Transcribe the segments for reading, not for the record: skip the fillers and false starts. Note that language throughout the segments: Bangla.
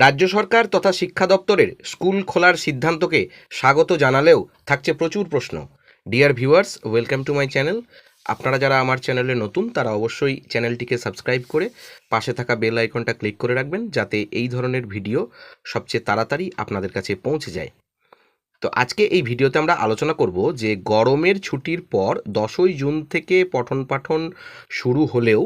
রাজ্য সরকার তথা শিক্ষা দপ্তরের স্কুল খোলার সিদ্ধান্তকে স্বাগত জানালেও থাকছে প্রচুর প্রশ্ন। Dear viewers, welcome to my channel. আপনারা যারা আমার চ্যানেলে নতুন তারা অবশ্যই চ্যানেলটিকে সাবস্ক্রাইব করে পাশে থাকা বেল আইকনটা ক্লিক করে রাখবেন, যাতে এই ধরনের ভিডিও সবচেয়ে তাড়াতাড়ি আপনাদের কাছে পৌঁছে যায়। তো আজকে এই ভিডিওতে আমরা আলোচনা করব যে গরমের ছুটির পর 10ই জুন থেকে পঠন পাঠন শুরু হলেও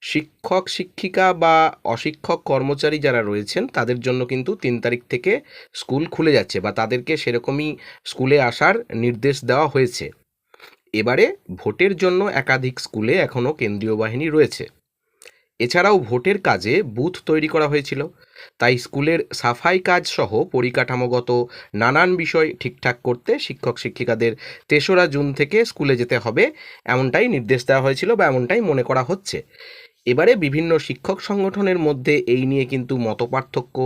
শিক্ষক শিক্ষিকা বা অশিক্ষক কর্মচারী যারা রয়েছেন তাদের জন্য কিন্তু 3 তারিখ থেকে স্কুল খুলে যাচ্ছে বা তাদেরকে সেরকমই স্কুলে আসার নির্দেশ দেওয়া হয়েছে। এবারে ভোটের জন্য একাধিক স্কুলে এখনও কেন্দ্রীয় বাহিনী রয়েছে। এছাড়াও ভোটের কাজে বুথ তৈরি করা হয়েছিল, তাই স্কুলের সাফাই কাজ সহ পরিকাঠামোগত নানান বিষয় ঠিকঠাক করতে শিক্ষক শিক্ষিকাদের 3রা জুন থেকে স্কুলে যেতে হবে, এমনটাই নির্দেশ দেওয়া হয়েছিল বা এমনটাই মনে করা হচ্ছে। এবারে বিভিন্ন শিক্ষক সংগঠনের মধ্যে এই নিয়ে কিন্তু মতপার্থক্য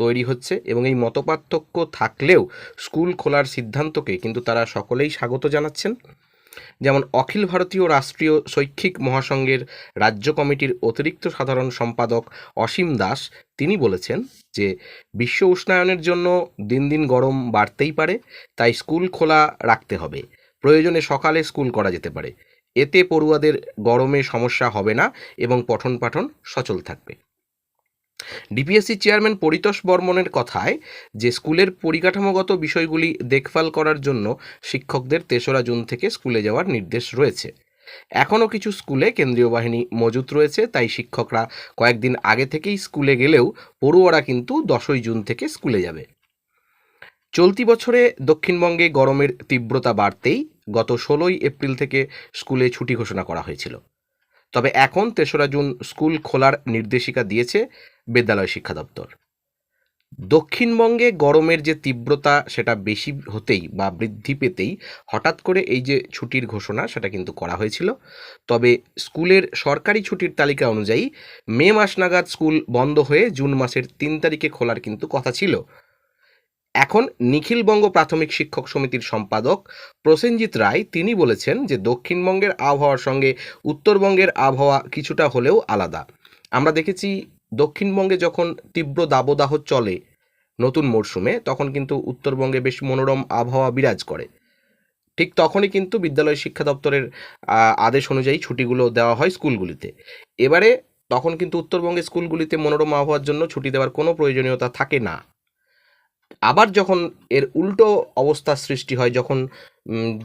তৈরি হচ্ছে এবং এই মতপার্থক্য থাকলেও স্কুল খোলার সিদ্ধান্তকে কিন্তু তারা সকলেই স্বাগত জানাচ্ছেন। যেমন অখিল ভারতীয় রাষ্ট্রীয় শৈক্ষিক মহাসংঘের রাজ্য কমিটির অতিরিক্ত সাধারণ সম্পাদক অসীম দাস তিনি বলেছেন যে বিশ্ব উষ্ণায়নের জন্য দিন দিন গরম বাড়তেই পারে, তাই স্কুল খোলা রাখতে হবে। প্রয়োজনে সকালে স্কুল করা যেতে পারে, এতে পড়ুয়াদের গরমে সমস্যা হবে না এবং পঠন পাঠন সচল থাকবে। ডিপিএসসি চেয়ারম্যান পরিতোষ বর্মনের কথায় যে স্কুলের পরিকাঠামোগত বিষয়গুলি দেখভাল করার জন্য শিক্ষকদের 3রা জুন থেকে স্কুলে যাওয়ার নির্দেশ রয়েছে। এখনও কিছু স্কুলে কেন্দ্রীয় বাহিনী মজুত রয়েছে, তাই শিক্ষকরা কয়েকদিন আগে থেকেই স্কুলে গেলেও পড়ুয়ারা কিন্তু 10ই জুন থেকে স্কুলে যাবে। চলতি বছরে দক্ষিণবঙ্গে গরমের তীব্রতা বাড়তেই গত 16ই এপ্রিল থেকে স্কুলে ছুটি ঘোষণা করা হয়েছিল। তবে এখন 3রা জুন স্কুল খোলার নির্দেশিকা দিয়েছে বিদ্যালয় শিক্ষা দপ্তর। দক্ষিণবঙ্গে গরমের যে তীব্রতা সেটা বেশি হতেই বা বৃদ্ধি পেতেই হঠাৎ করে এই যে ছুটির ঘোষণা সেটা কিন্তু করা হয়েছিল। তবে স্কুলের সরকারি ছুটির তালিকা অনুযায়ী মে মাস নাগাদ স্কুল বন্ধ হয়ে জুন মাসের 3 তারিখে খোলার কিন্তু কথা ছিল। এখন নিখিলবঙ্গ প্রাথমিক শিক্ষক সমিতির সম্পাদক প্রসেনজিৎ রায় তিনি বলেছেন যে দক্ষিণবঙ্গের আবহাওয়ার সঙ্গে উত্তরবঙ্গের আবহাওয়া কিছুটা হলেও আলাদা। আমরা দেখেছি দক্ষিণবঙ্গে যখন তীব্র দাবদাহ চলে নতুন মরশুমে, তখন কিন্তু উত্তরবঙ্গে বেশ মনোরম আবহাওয়া বিরাজ করে। ঠিক তখনই কিন্তু বিদ্যালয় শিক্ষা দপ্তরের আদেশ অনুযায়ী ছুটিগুলো দেওয়া হয় স্কুলগুলিতে। এবারে তখন কিন্তু উত্তরবঙ্গে স্কুলগুলিতে মনোরম আবহাওয়ার জন্য ছুটি দেওয়ার কোনো প্রয়োজনীয়তা থাকে না। আবার যখন এর উল্টো অবস্থার সৃষ্টি হয়, যখন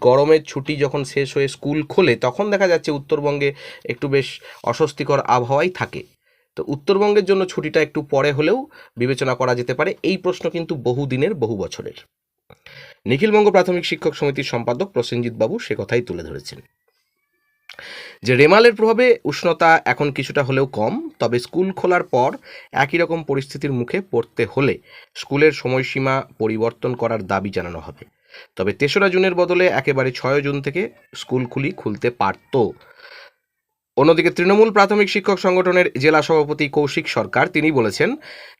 গরমের ছুটি যখন শেষ হয়ে স্কুল খোলে, তখন দেখা যাচ্ছে উত্তরবঙ্গে একটু বেশ অস্বস্তিকর আবহাওয়াই থাকে। তো উত্তরবঙ্গের জন্য ছুটিটা একটু পরে হলেও বিবেচনা করা যেতে পারে, এই প্রশ্ন কিন্তু বহু দিনের বহু বছরের। নিখিলবঙ্গ প্রাথমিক শিক্ষক সমিতির সম্পাদক প্রসেনজিৎ বাবু সে কথাই তুলে ধরেছেন যে রেমালের প্রভাবে উষ্ণতা এখন কিছুটা হলেও কম, তবে স্কুল খোলার পর একই রকম পরিস্থিতির মুখে পড়তে হলে স্কুলের সময়সীমা পরিবর্তন করার দাবি জানানো হবে। তবে 3রা জুনের বদলে একেবারে 6 জুন থেকে স্কুল খুলতে পারত। অন্যদিকে তৃণমূল প্রাথমিক শিক্ষক সংগঠনের জেলা সভাপতি কৌশিক সরকার তিনি বলেছেন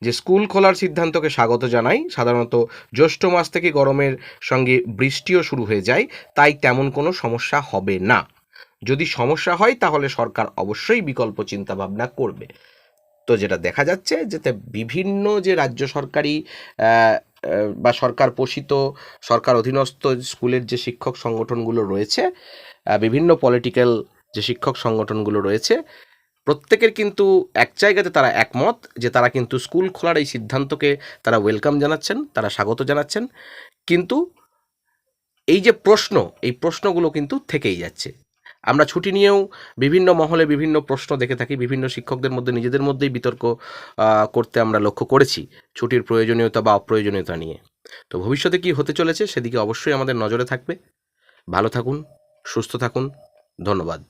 যে স্কুল খোলার সিদ্ধান্তকে স্বাগত জানাই। সাধারণত জ্যৈষ্ঠ মাস থেকে গরমের সঙ্গে বৃষ্টিও শুরু হয়ে যায়, তাই তেমন কোনো সমস্যা হবে না। যদি সমস্যা হয় তাহলে সরকার অবশ্যই বিকল্প চিন্তা ভাবনা করবে। তো যেটা দেখা যাচ্ছে যেতে বিভিন্ন যে রাজ্য সরকারি বা সরকার পোষিত সরকার অধীনস্থ স্কুলের যে শিক্ষক সংগঠনগুলো রয়েছে, বিভিন্ন পলিটিক্যাল যে শিক্ষক সংগঠনগুলো রয়েছে, প্রত্যেকের কিন্তু এক জায়গাতে তারা একমত যে তারা কিন্তু স্কুল খোলার এই সিদ্ধান্তকে তারা ওয়েলকাম জানাচ্ছেন, তারা স্বাগত জানাচ্ছেন। কিন্তু এই যে প্রশ্ন, এই প্রশ্নগুলো কিন্তু থেকেই যাচ্ছে। আমরা ছুটি নিয়েও বিভিন্ন মহলে বিভিন্ন প্রশ্ন দেখে থাকি, বিভিন্ন শিক্ষকদের মধ্যে নিজেদের মধ্যেই বিতর্ক করতে আমরা লক্ষ্য করেছি ছুটির প্রয়োজনীয়তা বা অপ্রয়োজনীয়তা নিয়ে। তো ভবিষ্যতে কি হতে চলেছে সেদিকে অবশ্যই আমাদের নজরে থাকবে। ভালো থাকুন, সুস্থ থাকুন, ধন্যবাদ।